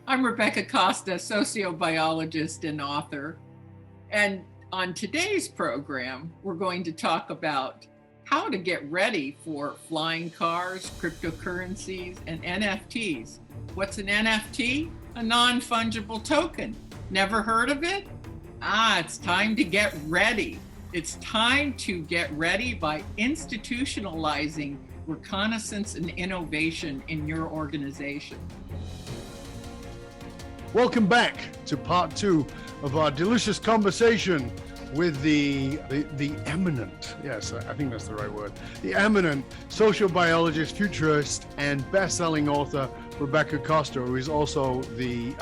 I'm Rebecca Costa, sociobiologist and author. And on today's program, we're going to talk about how to get ready for flying cars, cryptocurrencies, and NFTs. What's an NFT? A non-fungible token. Never heard of it? It's time to get ready. It's time to get ready by institutionalizing reconnaissance and innovation in your organization. Welcome back to part two of our delicious conversation with the eminent, yes, I think that's the right word, the eminent sociobiologist, futurist, and best-selling author, Rebecca Costa, who is also the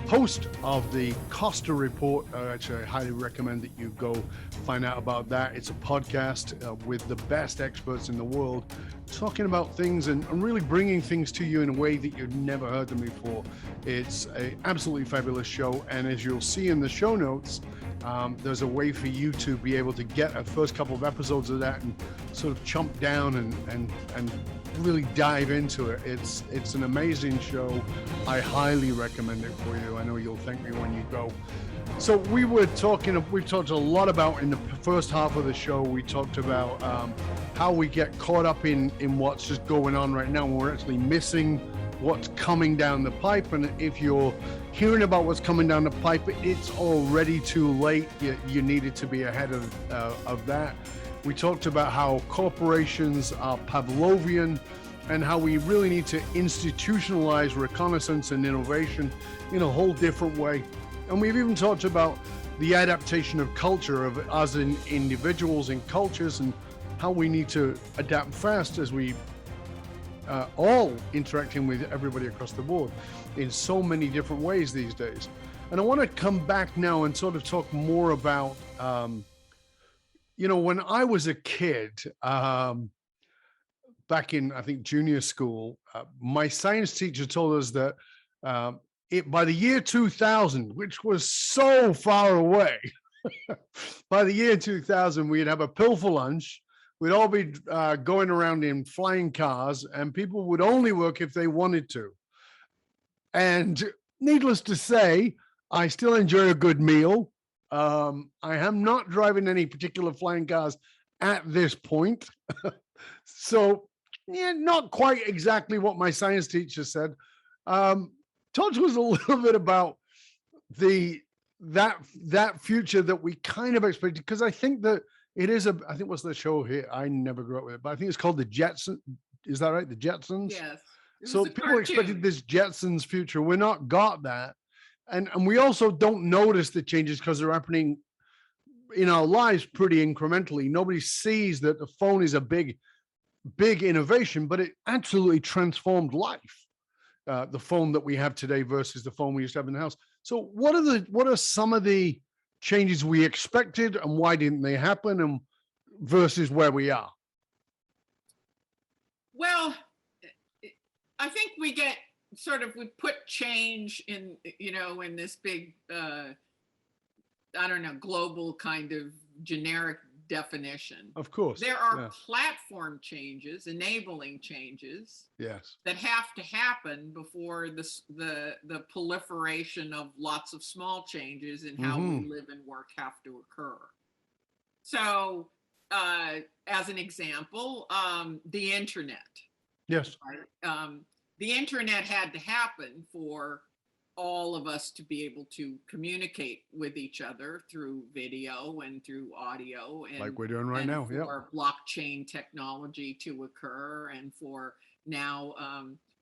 host of the Costa Report. Actually, I highly recommend that you go find out about that. It's a podcast with the best experts in the world talking about things and really bringing things to you in a way that you've never heard them before. It's an absolutely fabulous show, and as you'll see in the show notes, there's a way for you to be able to get a first couple of episodes of that and sort of chomp down and really dive into it. It's an amazing show. I highly recommend it for you. I know you'll thank me when you go. So we've talked a lot about, in the first half of the show, we talked about how we get caught up in what's just going on right now. We're actually missing what's coming down the pipe. And if you're hearing about what's coming down the pipe, it's already too late. You needed to be ahead of that. We talked about how corporations are Pavlovian and how we really need to institutionalize reconnaissance and innovation in a whole different way. And we've even talked about the adaptation of culture, of us in individuals and cultures, and how we need to adapt fast as we all interacting with everybody across the board in so many different ways these days. And I want to come back now and sort of talk more about when I was a kid, back in, I think, junior school, my science teacher told us that by the year 2000, which was so far away, by the year 2000, we'd have a pill for lunch. We'd all be going around in flying cars, and people would only work if they wanted to. And needless to say, I still enjoy a good meal. I am not driving any particular flying cars at this point. So, yeah, not quite exactly what my science teacher said. Talk to us a little bit about that future that we kind of expected, because I think that it is I think what's the show here? I never grew up with it, but I think it's called the Jetsons. Is that right? The Jetsons? Yes. So people expected this Jetsons future. We're not got that. And we also don't notice the changes because they're happening in our lives pretty incrementally. Nobody sees that the phone is a big innovation, but it absolutely transformed life. The phone that we have today versus the phone we used to have in the house. So what are some of the changes we expected, and why didn't they happen, and versus where we are? Well, I think we put change in this big, global kind of generic definition. Of course. There are platform changes, enabling changes, yes, that have to happen before the proliferation of lots of small changes in how we live and work have to occur. So, as an example, the internet. Yes. Right? The internet had to happen for all of us to be able to communicate with each other through video and through audio, and like we're doing right now. For blockchain technology to occur, and for now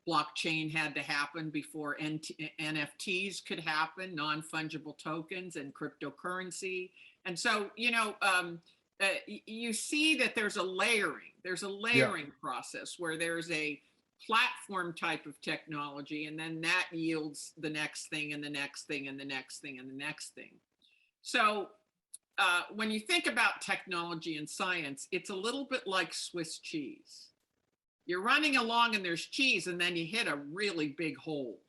blockchain had to happen before NFTs could happen, non-fungible tokens, and cryptocurrency. And so you see that there's a layering process where there's a platform type of technology, and then that yields the next thing and the next thing and the next thing and the next thing. So when you think about technology and science, it's a little bit like Swiss cheese. You're running along and there's cheese, and then you hit a really big hole.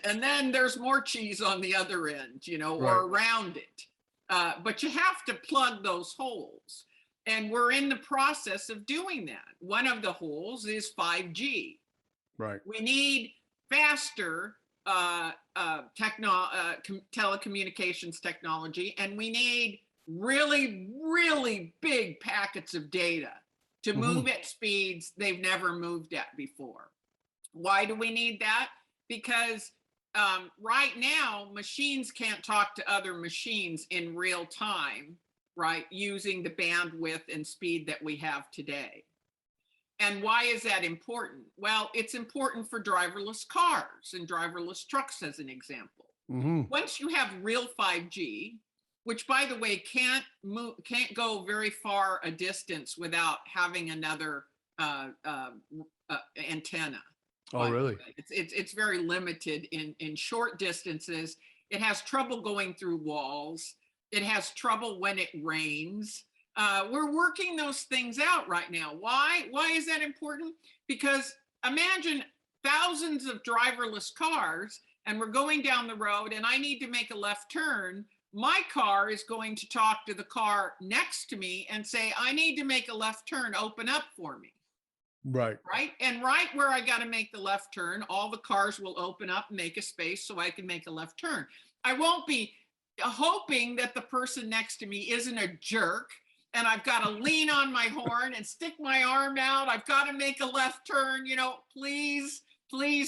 And then there's more cheese on the other end, or around it. But you have to plug those holes. And we're in the process of doing that. One of the holes is 5G. Right. We need faster telecommunications technology, and we need really, really big packets of data to move at speeds they've never moved at before. Why do we need that? Because right now, machines can't talk to other machines in real time, right? Using the bandwidth and speed that we have today. And why is that important? Well, it's important for driverless cars and driverless trucks, as an example. Once you have real 5G, which, by the way, can't go very far a distance without having another antenna. Oh, really? It's very limited in short distances. It has trouble going through walls. It has trouble when it rains. We're working those things out right now. Why is that important? Because imagine thousands of driverless cars, and we're going down the road, and I need to make a left turn. My car is going to talk to the car next to me and say, I need to make a left turn, open up for me. Right. And right where I got to make the left turn, all the cars will open up and make a space so I can make a left turn. I won't be hoping that the person next to me isn't a jerk, and I've got to lean on my horn and stick my arm out. I've got to make a left turn, please,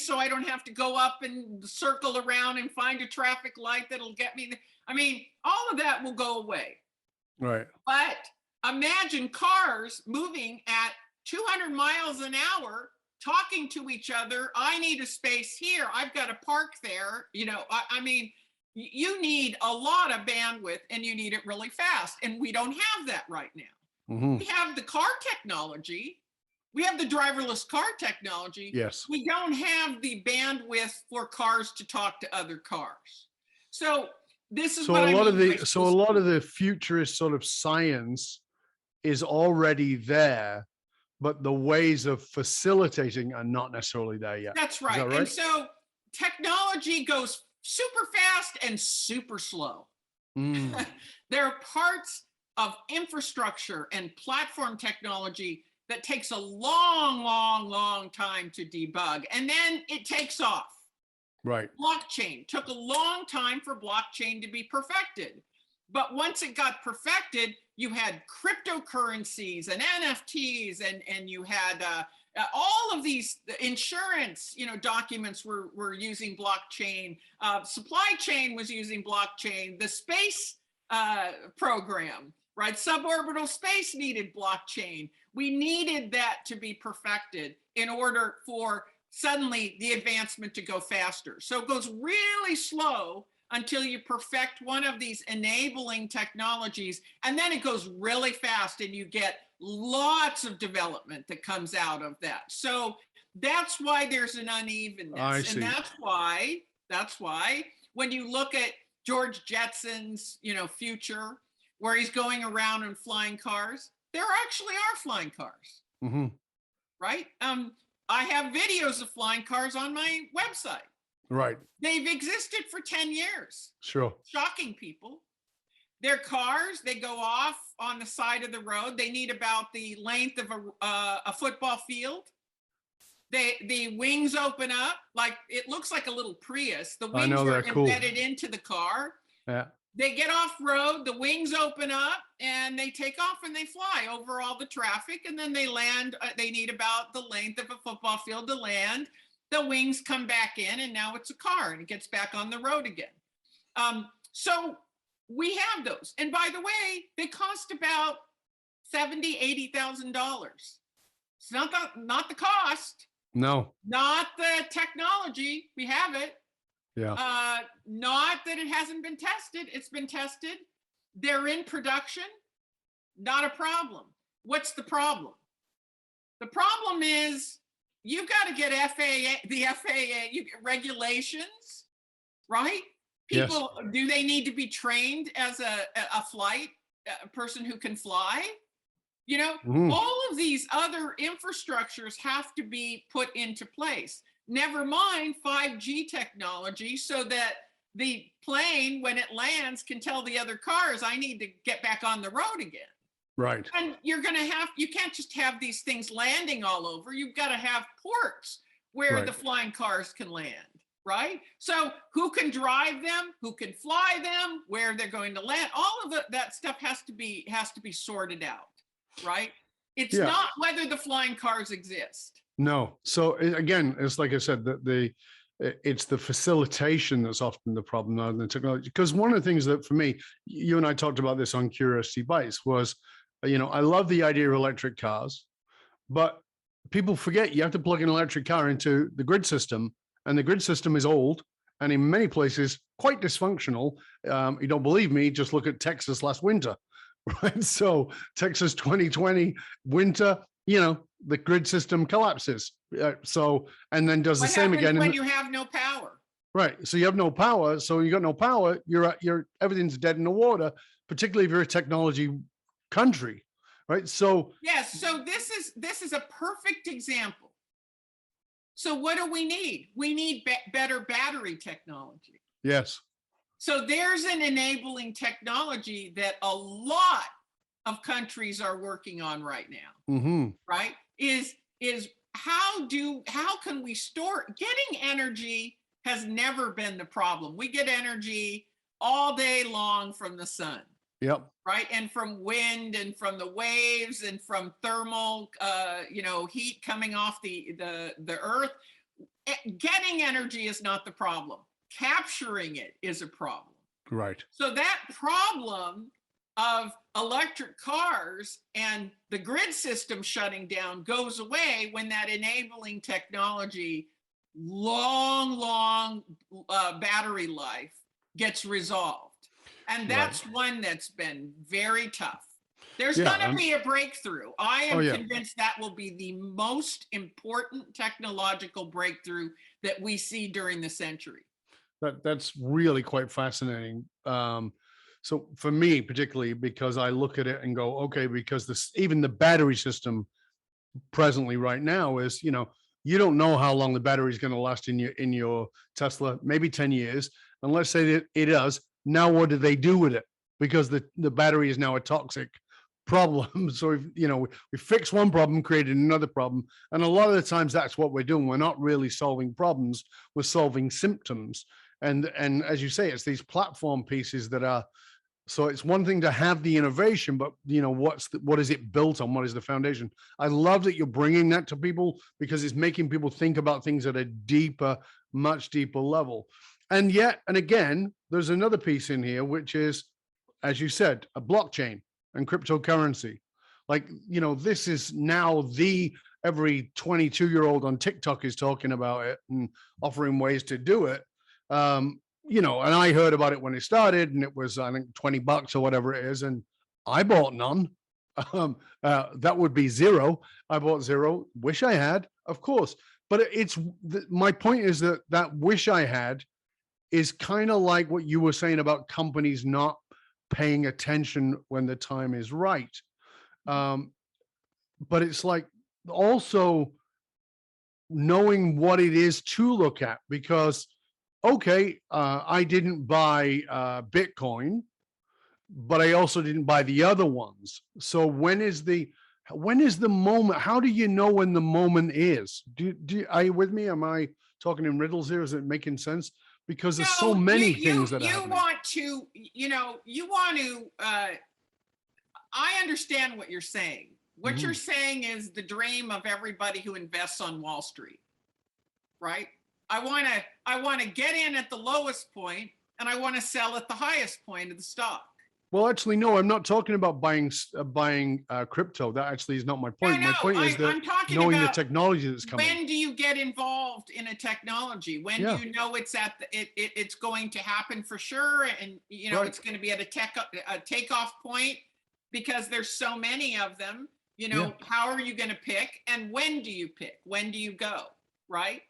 so I don't have to go up and circle around and find a traffic light that'll get me. I mean, all of that will go away. Right. But imagine cars moving at 200 miles an hour, talking to each other. I need a space here. I've got to park there. I mean, you need a lot of bandwidth, and you need it really fast. And we don't have that right now. We have the car technology. We have the driverless car technology. Yes. We don't have the bandwidth for cars to talk to other cars. So this is what a lot of the futurist sort of science is already there, but the ways of facilitating are not necessarily there yet. That's right. And so technology goes super fast and super slow. There are parts of infrastructure and platform technology that takes a long, long, long time to debug, and then it takes off. Right. Blockchain took a long time for blockchain to be perfected. But once it got perfected, you had cryptocurrencies and NFTs, and you had all of these insurance, documents were using blockchain. Supply chain was using blockchain. The space program, right? Suborbital space needed blockchain. We needed that to be perfected in order for suddenly the advancement to go faster. So it goes really slow until you perfect one of these enabling technologies, and then it goes really fast, and you get lots of development that comes out of that. So that's why there's an unevenness. I see. And that's why when you look at George Jetson's, future, where he's going around in flying cars, there actually are flying cars, right? I have videos of flying cars on my website. Right. They've existed for 10 years. Sure. Shocking people. They're cars. They go off on the side of the road. They need about the length of a football field. The wings open up, like it looks like a little Prius. The wings are embedded into the car. Yeah. They get off road, the wings open up, and they take off and they fly over all the traffic, and then they land. They need about the length of a football field to land. The wings come back in, and now it's a car, and it gets back on the road again. So we have those. And by the way, they cost about $70,000, $80,000. It's not the cost. No. Not the technology. We have it. Yeah. Not that it hasn't been tested. It's been tested. They're in production. Not a problem. What's the problem? The problem is you've got to get the FAA regulations, right? People, yes. Do they need to be trained as a person who can fly? All of these other infrastructures have to be put into place. Never mind 5G technology, so that the plane, when it lands, can tell the other cars, I need to get back on the road again. Right. And you can't just have these things landing all over. You've got to have ports where Right. the flying cars can land, right? So who can drive them, who can fly them, where they're going to land, all of that stuff has to be sorted out, right? It's Yeah. not whether the flying cars exist. No. So again, it's like I said, that it's the facilitation that's often the problem rather than the technology. Because one of the things that for me, you and I talked about this on Curiosity Bites was, I love the idea of electric cars, but people forget you have to plug an electric car into the grid system, and the grid system is old and in many places quite dysfunctional. You don't believe me? Just look at Texas last winter, right? So Texas 2020 winter, the grid system collapses. And then does the What same happens again. when you have no power? Right. So you have no power. So you got no power. You're everything's dead in the water, particularly if you're a technology country, right? So yes. So this is a perfect example. So what do we need? We need better battery technology. yes. So there's an enabling technology that a lot of countries are working on right now. Mm-hmm. Right? Is how can we store? Getting energy has never been the problem. We get energy all day long from the sun. Yep. Right? And from wind and from the waves and from thermal heat coming off the earth. Getting energy is not the problem. Capturing it is a problem. Right. So that problem of electric cars and the grid system shutting down goes away when that enabling technology, long battery life gets resolved. And that's one that's been very tough. There's going to be a breakthrough. I am convinced that will be the most important technological breakthrough that we see during the century. That's really quite fascinating. So for me, particularly, because I look at it and go, okay, because even the battery system presently right now is, you don't know how long the battery is going to last in your Tesla, maybe 10 years. And let's say that it does. Now, what do they do with it? Because the battery is now a toxic problem. So, we fix one problem, created another problem. And a lot of the times that's what we're doing. We're not really solving problems. We're solving symptoms. And as you say, it's these platform pieces that are, so it's one thing to have the innovation, but what is it built on? What is the foundation? I love that you're bringing that to people because it's making people think about things at a deeper, much deeper level. And yet, and again, there's another piece in here, which is, as you said, a blockchain and cryptocurrency. Like, this is now every 22-year-old on TikTok is talking about it and offering ways to do it. And I heard about it when it started, and it was, I think, $20 or whatever it is, and I bought none. That would be zero. I bought zero. Wish I had, of course. But my point is that wish I had is kind of like what you were saying about companies not paying attention when the time is right. But it's like also knowing what it is to look at, because I didn't buy Bitcoin, but I also didn't buy the other ones. So when is the moment? How do you know when the moment is? Are you with me? Am I talking in riddles here? Is it making sense? Because there's so many things that happen. I understand what you're saying. What you're saying is the dream of everybody who invests on Wall Street, right? I want to get in at the lowest point, and I want to sell at the highest point of the stock. Well, actually, no, I'm not talking about buying crypto. That actually is not my point. My point is that knowing the technology that's coming. When do you get involved in a technology? When do you know it's it's going to happen for sure, and it's going to be at a takeoff point because there's so many of them. How are you going to pick, and when do you pick? When do you go? Right?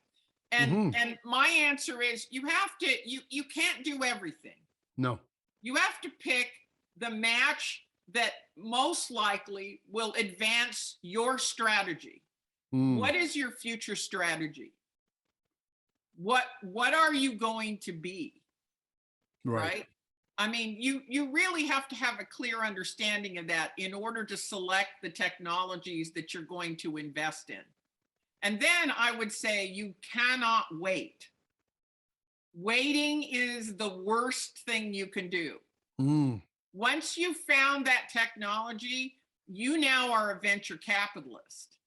And my answer is you can't do everything. No. You have to pick the match that most likely will advance your strategy. What is your future strategy? What are you going to be? Right? I mean, you really have to have a clear understanding of that in order to select the technologies that you're going to invest in. And then I would say you cannot wait. Waiting is the worst thing you can do. Mm, Once you've found that technology, you now are a venture capitalist.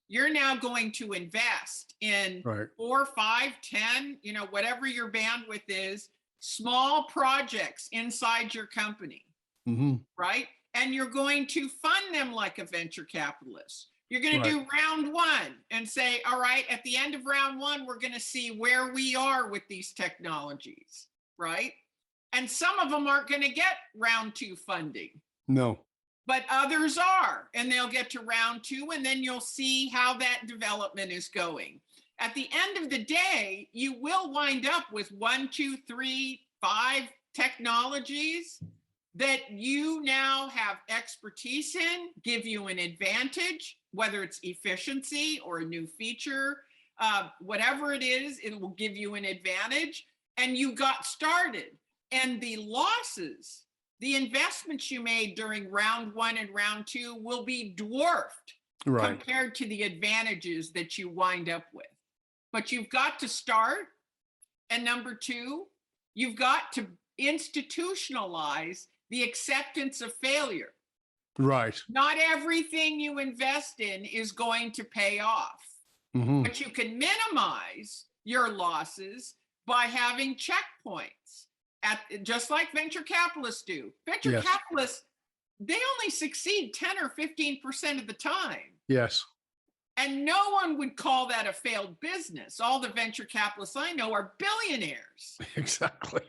You're now going to invest in right. 4, 5, 10, whatever your bandwidth is, small projects inside your company, Hmm. right? And you're going to fund them like a venture capitalist. You're going to Right. do round one and say, all right, at the end of round one, we're going to see where we are with these technologies, right? And some of them aren't going to get round two funding, No. but others are, and they'll get to round two, and then you'll see how that development is going. At the end of the day, you will wind up with 1, 2, 3, 5 technologies that you now have expertise in, give you an advantage, whether it's efficiency or a new feature, whatever it is, it will give you an advantage, and you got started. And the losses, the investments you made during round one and round two will be dwarfed compared to the advantages that you wind up with. But you've got to start. And number two, you've got to institutionalize the acceptance of failure. Right. Not everything you invest in is going to pay off, but you can minimize your losses by having checkpoints, just like venture capitalists do. Venture capitalists, they only succeed 10 or 15% of the time. Yes. And no one would call that a failed business. All the venture capitalists I know are billionaires. Exactly.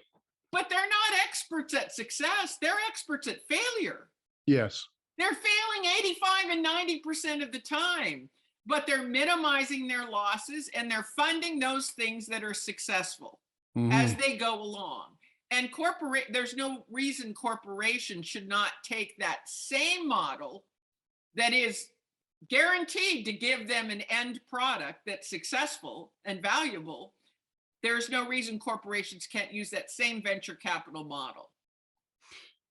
But they're not experts at success. They're experts at failure. Yes. They're failing 85 and 90% of the time, but they're minimizing their losses and they're funding those things that are successful as they go along. And there's no reason corporations should not take that same model that is guaranteed to give them an end product that's successful and valuable. There's no reason corporations can't use that same venture capital model.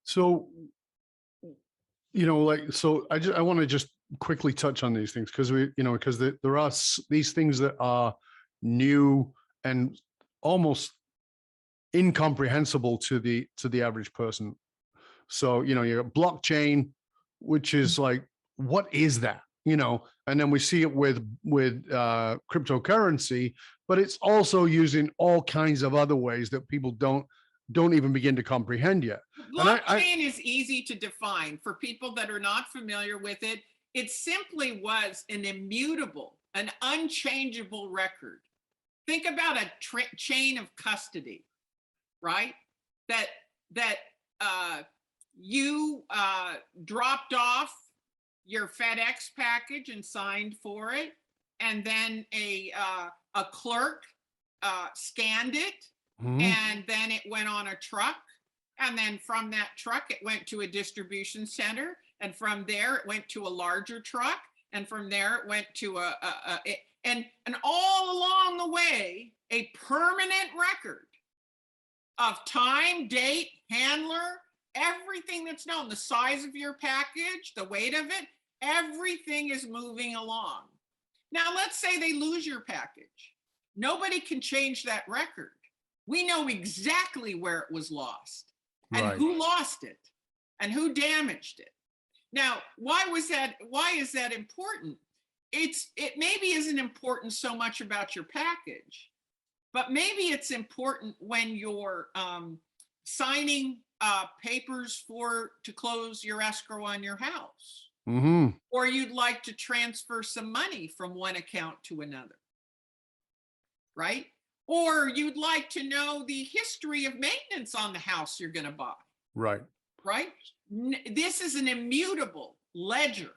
So, I want to just quickly touch on these things because there are these things that are new and almost incomprehensible to the average person. So, you're blockchain, which is like, what is that? And then we see it with cryptocurrency, but it's also used in all kinds of other ways that people don't even begin to comprehend yet. Blockchain is easy to define for people that are not familiar with it. It simply was an immutable, an unchangeable record. Think about a chain of custody, right? That you dropped off your FedEx package and signed for it, and then a clerk scanned it, and then it went on a truck, and then from that truck it went to a distribution center, and from there it went to a larger truck, and from there it went to and all along the way a permanent record of time, date, handler, everything that's known, the size of your package, the weight of it, everything is moving along. Now, let's say they lose your package. Nobody can change that record. We know exactly where it was lost and who lost it and who damaged it. Now, why is that important? It maybe isn't important so much about your package, but maybe it's important when you're signing papers to close your escrow on your house, or you'd like to transfer some money from one account to another, right? Or you'd like to know the history of maintenance on the house you're going to buy, right? This is an immutable ledger,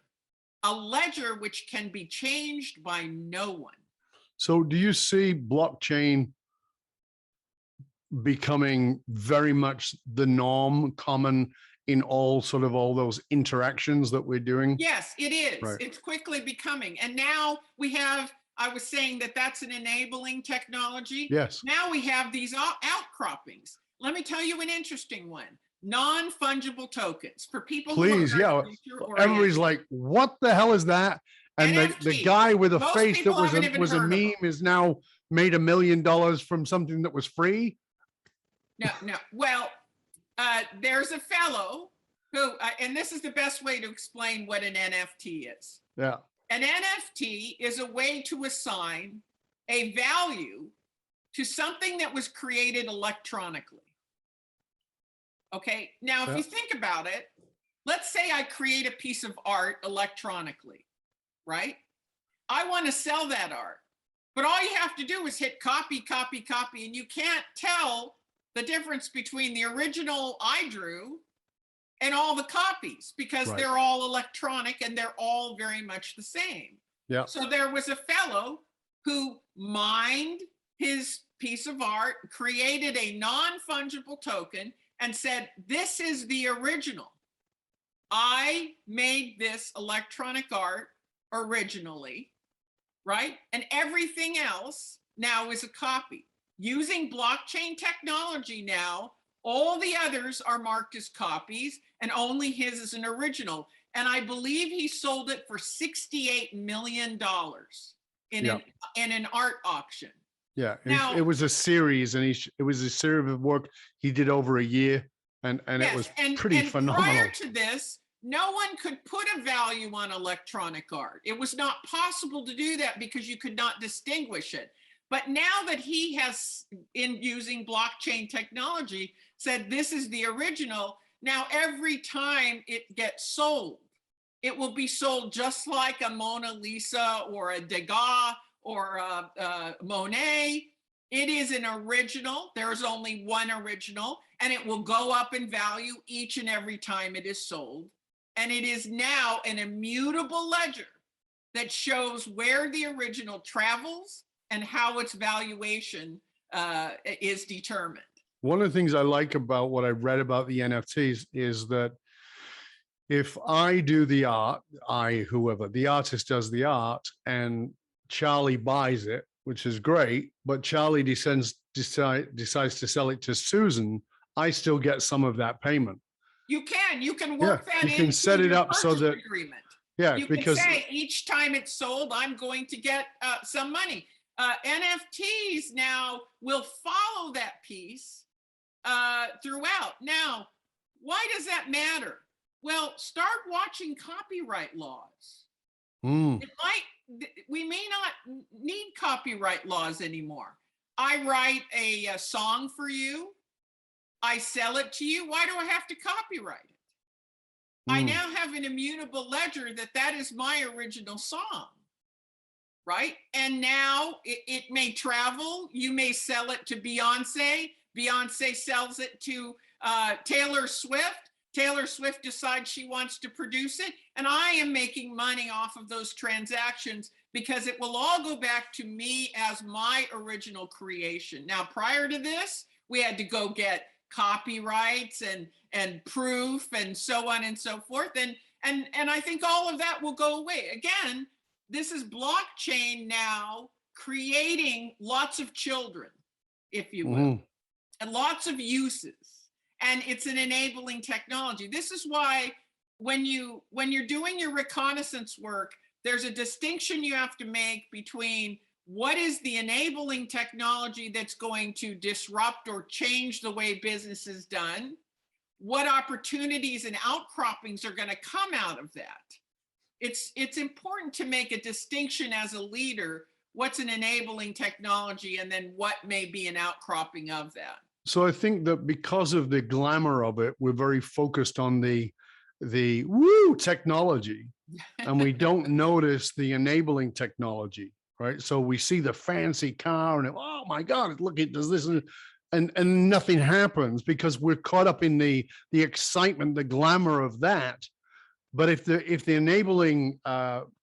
a ledger which can be changed by no one. So do you see blockchain becoming very much the norm, common in all those interactions that we're doing? Yes, it is. It's quickly becoming. And now we have, I was saying that's an enabling technology. Yes. Now we have these outcroppings. Let me tell you an interesting one. Non-fungible tokens for people. Please, yeah. Everybody's like, what the hell is that? And the NFT. guy with a Most face that people haven't even was a heard of meme them. is now made $1 million from something that was free. No. Well, there's a fellow who, and this is the best way to explain what an NFT is. Yeah. An NFT is a way to assign a value to something that was created electronically. Okay. Now, if Yeah. you think about it, let's say I create a piece of art electronically, right? I want to sell that art, but all you have to do is hit copy, copy, copy, and you can't tell the difference between the original I drew and all the copies because Right. they're all electronic and they're all very much the same. Yeah. So there was a fellow who mined his piece of art, created a non-fungible token, and said, this is the original. I made this electronic art originally, right? And everything else now is a copy. Using blockchain technology now, all the others are marked as copies and only his is an original. And I believe he sold it for $68 million in an art auction. Yeah, Now, it was a series, and it was a series of work he did over a year, and yes, it was pretty phenomenal. Prior to this, no one could put a value on electronic art. It was not possible to do that because you could not distinguish it. But now that he has, in using blockchain technology, said this is the original, now every time it gets sold, it will be sold just like a Mona Lisa or a Degas or a Monet. It is an original. There's only one original, and it will go up in value each and every time it is sold. And it is now an immutable ledger that shows where the original travels and how its valuation is determined. One of the things I like about what I read about the NFTs is that if I do the art, whoever, the artist does the art, and Charlie buys it, which is great, but Charlie decides to sell it to Susan, I still get some of that payment. You can work that you can set it up so that agreement. Yeah, you because can say each time it's sold, I'm going to get some money. NFTs now will follow that piece throughout. Now, why does that matter? Well, start watching copyright laws. We may not need copyright laws anymore. I write a song for you. I sell it to you. Why do I have to copyright it? I now have an immutable ledger that is my original song, right? And now it may travel. You may sell it to Beyonce. Beyonce sells it to Taylor Swift. Taylor Swift decides she wants to produce it, and I am making money off of those transactions because it will all go back to me as my original creation. Now, prior to this, we had to go get copyrights and proof and so on and so forth. And I think all of that will go away. Again, this is blockchain now creating lots of children, if you will, and lots of uses. And it's an enabling technology. This is why when you're doing your reconnaissance work, there's a distinction you have to make between what is the enabling technology that's going to disrupt or change the way business is done, what opportunities and outcroppings are going to come out of that. It's important to make a distinction as a leader, what's an enabling technology and then what may be an outcropping of that. So I think that because of the glamour of it, we're very focused on the woo technology, and we don't notice the enabling technology, right? So we see the fancy car and oh my God, look, it does this, and nothing happens because we're caught up in the excitement, the glamour of that. But if the enabling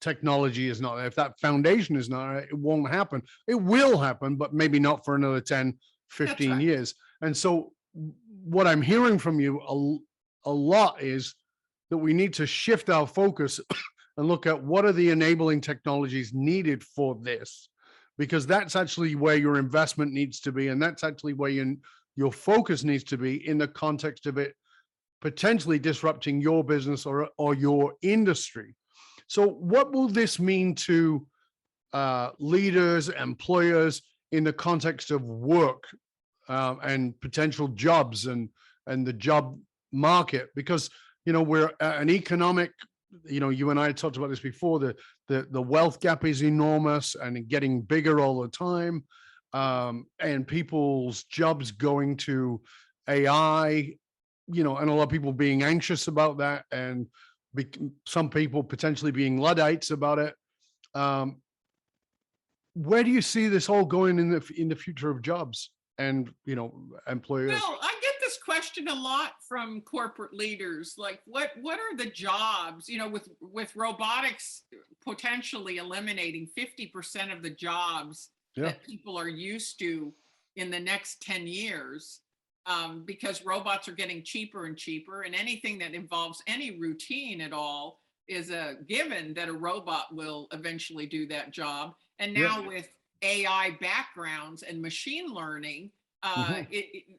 technology is not there, if that foundation is not there, it won't happen. It will happen, but maybe not for another 10, 15 years. And so what I'm hearing from you a lot is that we need to shift our focus and look at what are the enabling technologies needed for this, because that's actually where your investment needs to be. And that's actually where your focus needs to be in the context of it potentially disrupting your business or your industry. So what will this mean to leaders, employers in the context of work and potential jobs and the job market? Because, we're an economic, you and I talked about this before, the wealth gap is enormous and getting bigger all the time. And people's jobs going to AI, and a lot of people being anxious about that, and some people potentially being Luddites about it. Where do you see this all going in the future of jobs and employers? Well, I get this question a lot from corporate leaders, like what are the jobs, with robotics potentially eliminating 50% of the jobs that people are used to in the next 10 years, because robots are getting cheaper and cheaper, and anything that involves any routine at all is a given that a robot will eventually do that job. And now with AI backgrounds and machine learning,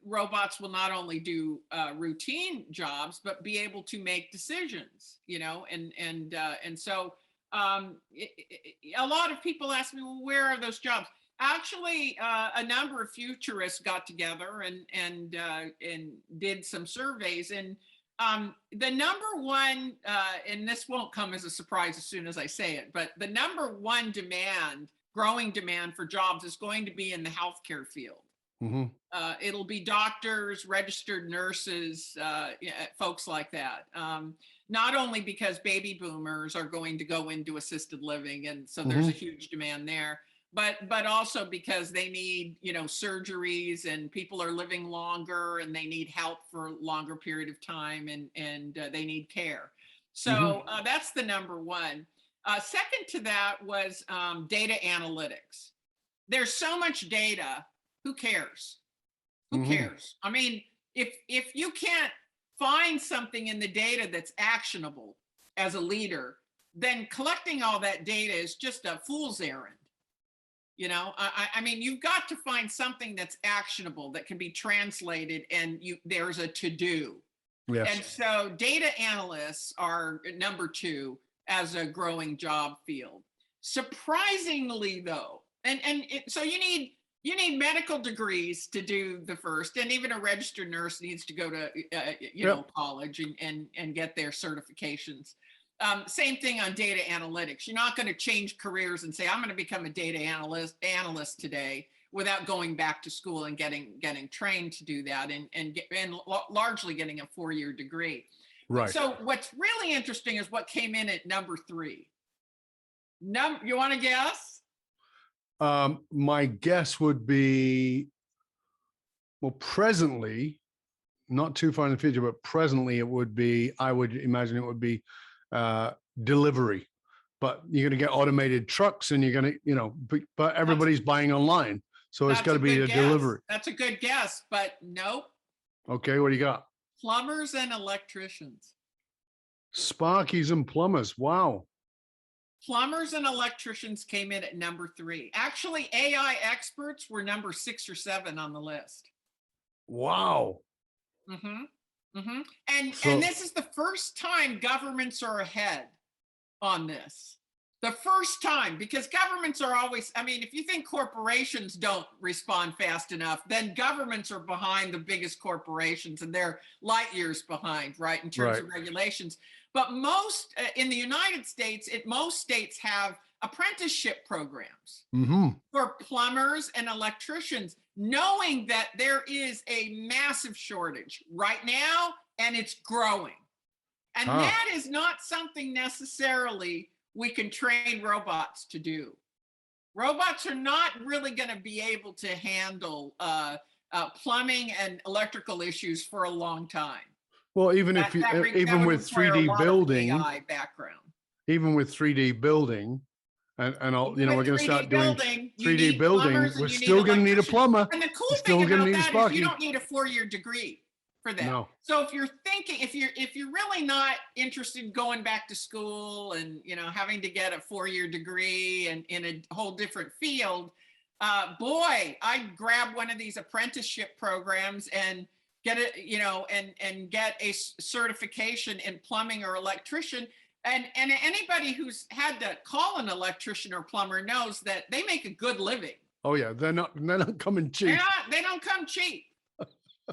robots will not only do routine jobs, but be able to make decisions, and so a lot of people ask me, well, where are those jobs? Actually, a number of futurists got together and did some surveys, and the number one, and this won't come as a surprise as soon as I say it, but the number one growing demand for jobs is going to be in the healthcare field. It'll be doctors, registered nurses, folks like that. Not only because baby boomers are going to go into assisted living, and so there's a huge demand there, but also because they need, surgeries, and people are living longer and they need help for a longer period of time, and they need care. So that's the number one. Second to that was data analytics. There's so much data. Who cares? Who cares? I mean, if you can't find something in the data that's actionable as a leader, then collecting all that data is just a fool's errand. I mean, you've got to find something that's actionable, that can be translated, and there's a to-do. Yes. And so data analysts are number two as a growing job field. Surprisingly, though, so you need medical degrees to do the first, and even a registered nurse needs to go to college and get their certifications. Same thing on data analytics. You're not going to change careers and say, I'm going to become a data analyst today without going back to school and getting trained to do that, and largely getting a 4-year degree. Right. So what's really interesting is what came in at number 3. You want to guess? My guess would be, well, presently, not too far in the future, but presently it would be, I would imagine it would be delivery. But you're going to get automated trucks, and you're going to, but everybody's buying online. So it's got to be a delivery. That's a good guess, but nope. Okay, what do you got? Plumbers and electricians. Sparkies and plumbers. Wow. Plumbers and electricians came in at number 3. Actually, AI experts were number 6 or 7 on the list. Wow. And this is the first time governments are ahead on this. The first time, because governments are always, I mean, if you think corporations don't respond fast enough, then governments are behind the biggest corporations, and they're light years behind, right, in terms of regulations. But most, in the United States, most states have apprenticeship programs for plumbers and electricians, knowing that there is a massive shortage right now, and it's growing. And that is not something necessarily we can train robots to do. Robots are not really going to be able to handle plumbing and electrical issues for a long time. Well, even with 3D building, AI background. Even with 3D building, and all, we're going to start doing 3D building. We're still going to need a plumber. And the cool thing about that is you don't need a 4-year degree for that. No. So if you're thinking, if you're really not interested in going back to school and having to get a 4-year degree and in a whole different field, boy, I'd grab one of these apprenticeship programs and get it, and get a certification in plumbing or electrician. And anybody who's had to call an electrician or plumber knows that they make a good living. Oh yeah, they're not coming cheap. They don't come cheap.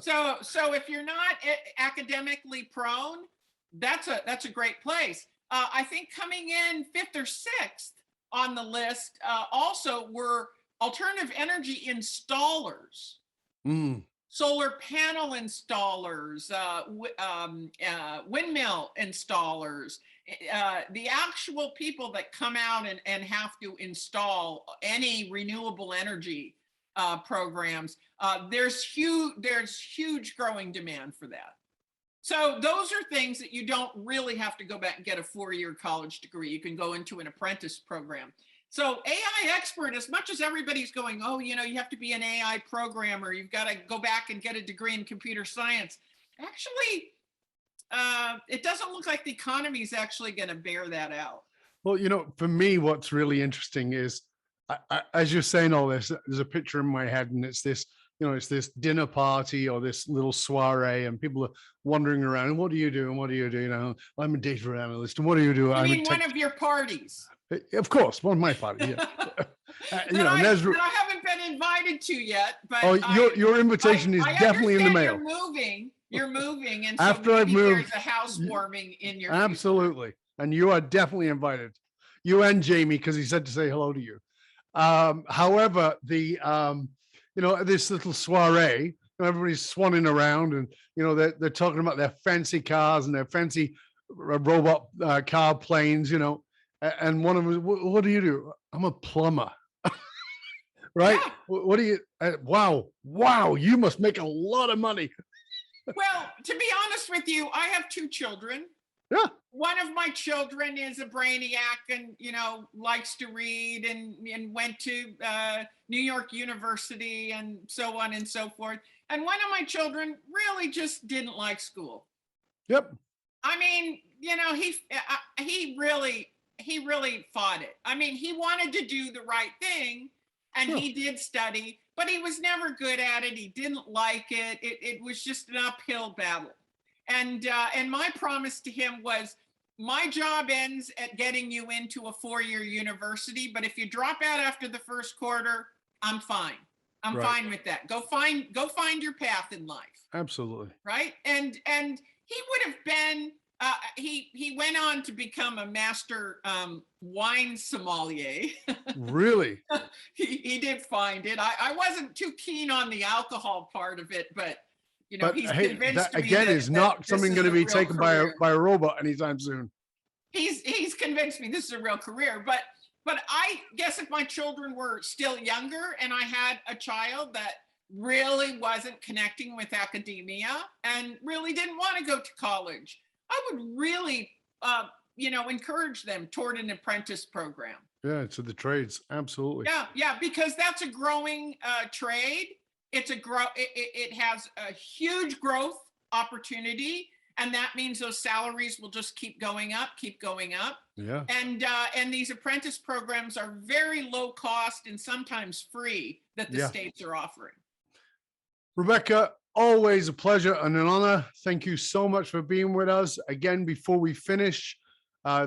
So if you're not academically prone, that's a great place. I think coming in 5th or 6th on the list also were alternative energy installers. Solar panel installers, windmill installers, the actual people that come out and have to install any renewable energy programs. There's huge growing demand for that. So those are things that you don't really have to go back and get a 4-year college degree. You can go into an apprentice program. So AI expert, as much as everybody's going, oh, you have to be an AI programmer, you've got to go back and get a degree in computer science. Actually, it doesn't look like the economy is actually going to bear that out. Well, for me, what's really interesting is, as you're saying all this, there's a picture in my head, and it's this, it's this dinner party or this little soiree, and people are wandering around. And what do you do? And what do you do? I'm a data analyst. And what do you do? I mean, one of your parties. Of course, one of my parties. Yeah. that I haven't been invited to yet. But your invitation is definitely in the mail. You're moving, and so after I've moved, there's a housewarming in your absolutely, future. And you are definitely invited. You and Jamie, because he said to say hello to you. However, the this little soiree, everybody's swanning around, and they're talking about their fancy cars and their fancy robot car planes, and one of them, what do you do? I'm a plumber. Right? Yeah. What do you? Wow! You must make a lot of money. Well, to be honest with you, I have 2 children. Yeah. One of my children is a brainiac and, likes to read and went to New York University and so on and so forth. And one of my children really just didn't like school. Yep. I mean, he really fought it. I mean, he wanted to do the right thing, and he did study, but he was never good at it. He didn't like it. It was just an uphill battle. And my promise to him was, my job ends at getting you into a 4-year university, but if you drop out after the first quarter, I'm fine. I'm fine with that. Go find your path in life. Absolutely. Right? And he would have been he went on to become a master wine sommelier. Really? He did find it. I wasn't too keen on the alcohol part of it, but he's convinced that, again, is not something going to be taken by a robot anytime soon. He's convinced me this is a real career, but I guess if my children were still younger and I had a child that really wasn't connecting with academia and really didn't want to go to college, I would really, encourage them toward an apprentice program. Yeah, to the trades, absolutely. Yeah, because that's a growing trade. It has a huge growth opportunity, and that means those salaries will just keep going up. Yeah. And these apprentice programs are very low cost and sometimes free that the states are offering. Rebecca, always a pleasure and an honor. Thank you so much for being with us. Again, before we finish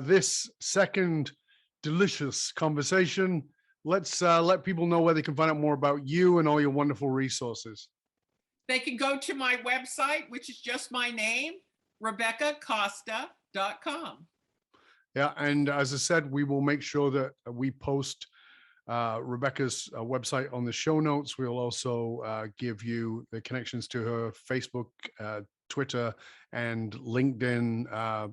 this second delicious conversation, let's let people know where they can find out more about you and all your wonderful resources. They can go to my website, which is just my name, RebeccaCosta.com. Yeah, and as I said, we will make sure that we post Rebecca's website on the show notes. We'll also give you the connections to her Facebook, Twitter, and LinkedIn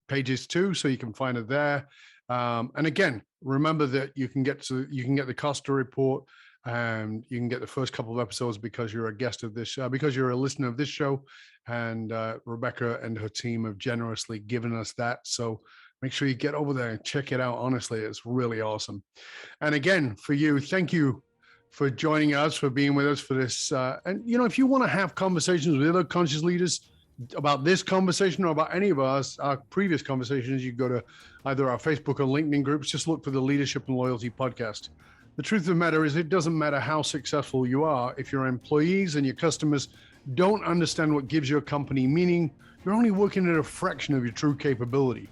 pages too, so you can find her there. And again, remember that you can get the Costa report, and you can get the first couple of episodes because you're a guest of this, because you're a listener of this show, and Rebecca and her team have generously given us that. So make sure you get over there and check it out. Honestly, it's really awesome. And again, for you, thank you for joining us, for being with us for this. And if you want to have conversations with other conscious leaders about this conversation or about any of our previous conversations, you go to either our Facebook or LinkedIn groups. Just look for the Leadership and Loyalty Podcast. The truth of the matter is, it doesn't matter how successful you are. If your employees and your customers don't understand what gives your company meaning, you're only working at a fraction of your true capability.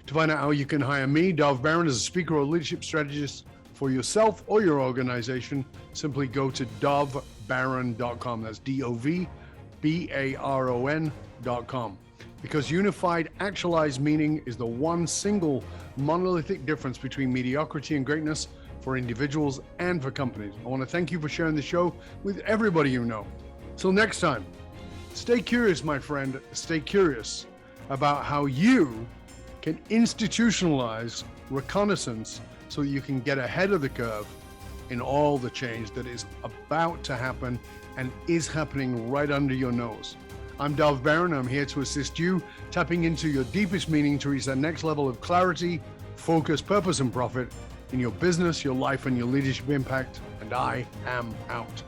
To find out how you can hire me, Dov Baron, as a speaker or leadership strategist for yourself or your organization, simply go to dovbaron.com. That's DOVBARON.com. Because unified, actualized meaning is the one single monolithic difference between mediocrity and greatness for individuals and for companies. I want to thank you for sharing the show with everybody you know. Till next time, stay curious, my friend. Stay curious about how you can institutionalize reconnaissance so you can get ahead of the curve in all the change that is about to happen and is happening right under your nose. I'm Dov Baron. I'm here to assist you tapping into your deepest meaning to reach that next level of clarity, focus, purpose, and profit in your business, your life, and your leadership impact. And I am out.